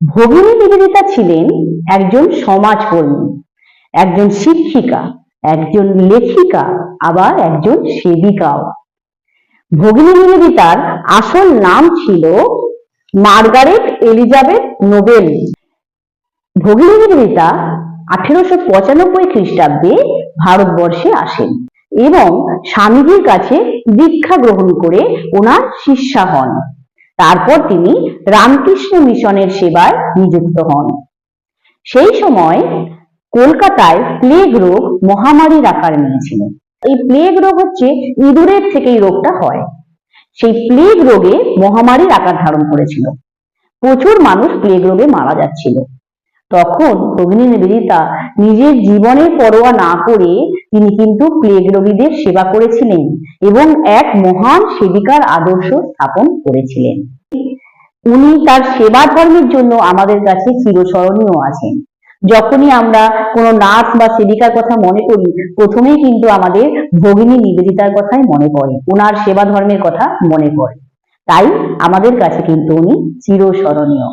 ভগিনী নিবেদিতা ছিলেন একজন সমাজকর্মী, একজন শিক্ষিকা, একজন লেখিকা, আবার একজন সেবিকাও। ভগিনী নিবেদিতার আসল নাম ছিল মার্গারেট এলিজাবেথ নোবেল। ভগিনী নিবেদিতা 1895 খ্রিস্টাব্দে ভারতবর্ষে আসেন এবং স্বামীজির কাছে দীক্ষা গ্রহণ করে ওনার শিষ্যা হন। তারপর তিনি রামকৃষ্ণ মিশনের সেবায় নিযুক্ত হন। সেই সময় কলকাতায় প্লেগ রোগ মহামারীর আকার নিয়েছিল। এই প্লেগ রোগ হচ্ছে ইঁদুরের থেকে এই রোগটা হয়। সেই প্লেগ রোগে মহামারীর আকার ধারণ করেছিল, প্রচুর মানুষ প্লেগ রোগে মারা যাচ্ছিল। তখন ভগিনী নিবেদিতা নিজের জীবনের পরোয়া না করে তিনি কিন্তু প্লেগ রোগীদের সেবা করেছিলেন এবং এক মহান সেবিকার আদর্শ স্থাপন করেছিলেন। উনি তার সেবা ধর্মের জন্য আমাদের কাছে চিরস্মরণীয় আছেন। যখনই আমরা কোনো নার্স বা সেবিকার কথা মনে করি, প্রথমেই কিন্তু আমাদের ভগিনী নিবেদিতার কথাই মনে পড়ে, ওনার সেবা ধর্মের কথা মনে পড়ে। তাই আমাদের কাছে কিন্তু উনি চিরস্মরণীয়।